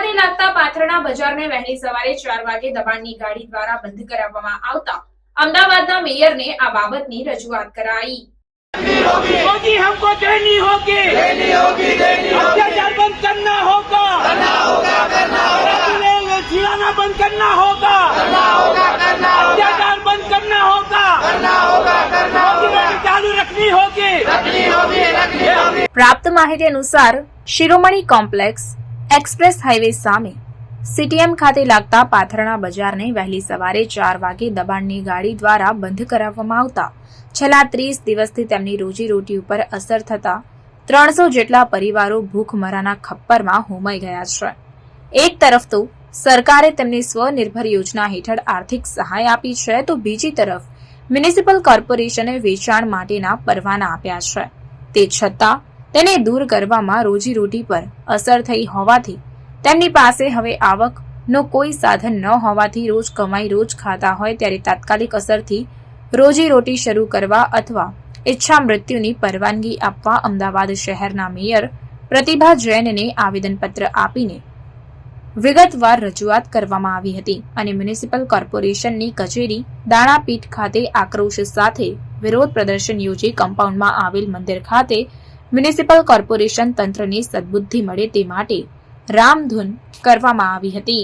ખાતે લાગતા પાથરણા બજારને વહેલી સવારે 4 વાગે દબાણની ગાડી દ્વારા બંધ કરાવવામાં આવતા અમદાવાદના મેયરને આ બાબતની રજૂઆત કરાઈ। होगी हमको देनी होगी अत्याचार बंद करना होगा खिलाना बंद करना होगा अत्याचार बंद करना होगा चालू रखनी होगी। प्राप्त माहिती अनुसार शिरोमणि कॉम्प्लेक्स एक्सप्रेस हाईवे सामे सीटीएम खाते लागता पाथरણા બજારને વહેલી સવારે 4 વાગે દબાણની ગાડી દ્વારા બંધ કરાવવામાં આવતા છેલ્લા 30 દિવસથી તેમની રોજીરોટી ઉપર અસર થતા 300 જેટલા પરિવારો ભૂખમરાના ખપ્પરમાં હોમાઈ ગયા છે। એક તરફ તો સરકારે તેમની સ્વનિર્ભર યોજના હેઠળ આર્થિક સહાય આપી છે, તો બીજી તરફ મ્યુનિસિપલ કોર્પોરેશને વેચાણ માટેના પરવાના આપ્યા છે। તે છતાં તેને દૂર કરવામાં રોજીરોટી પર અસર થઈ હોવાથી તેમની પાસે હવે આવકનો કોઈ સાધન ન હોવાથી રોજ કમાઈ રોજ ખાતા હોય ત્યારે તાત્કાલિક અસરથી રોજીરોટી શરૂ કરવા અથવા ઈચ્છા મૃત્યુની પરવાનગી આપવા અમદાવાદ શહેરના મેયર પ્રતિભા જૈનને આવેદનપત્ર આપીને વિગતવાર રજૂઆત કરવામાં આવી હતી અને મ્યુનિસિપલ કોર્પોરેશનની કચેરી દાણાપીઠ ખાતે આક્રોશ સાથે વિરોધ પ્રદર્શન યોજી કમ્પાઉન્ડમાં આવેલ મંદિર ખાતે म्युनिसिपल कॉर्पोरेशन तंत्र ने सद्बुद्धि મળે તે માટે रामधुन કરવામાં આવી હતી।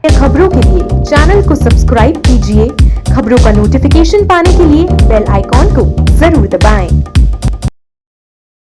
खबरों के लिए चैनल को सब्सक्राइब कीजिए। खबरों का नोटिफिकेशन पाने के लिए बेल आइकॉन को जरूर दबाएं।